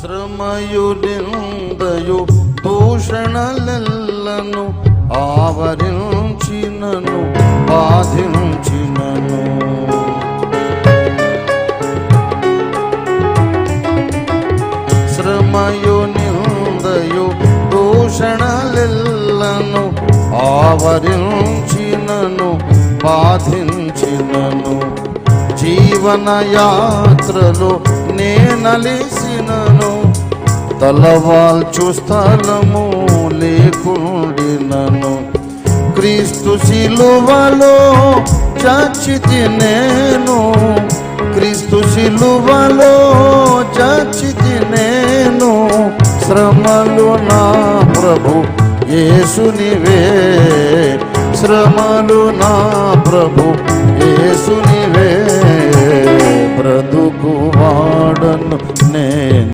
శ్రమయు నిందయు దూషణలెల్లను ఆవరించినను బాధించినను శ్రమయు నిందయు దూషణలెల్లను ఆవరించినను బాధించినను జీవన యాత్రలో నేనలిసినను తలవాల్చు స్థలము లేకుండినను క్రీస్తు శిలువలో చచ్చితి నేను క్రీస్తు శిలువలో చచ్చితి నేను శ్రమలు నా ప్రభు యేసునివే శ్రమలు నా ప్రభు యేసునివే బ్రతుకు వాడను నేను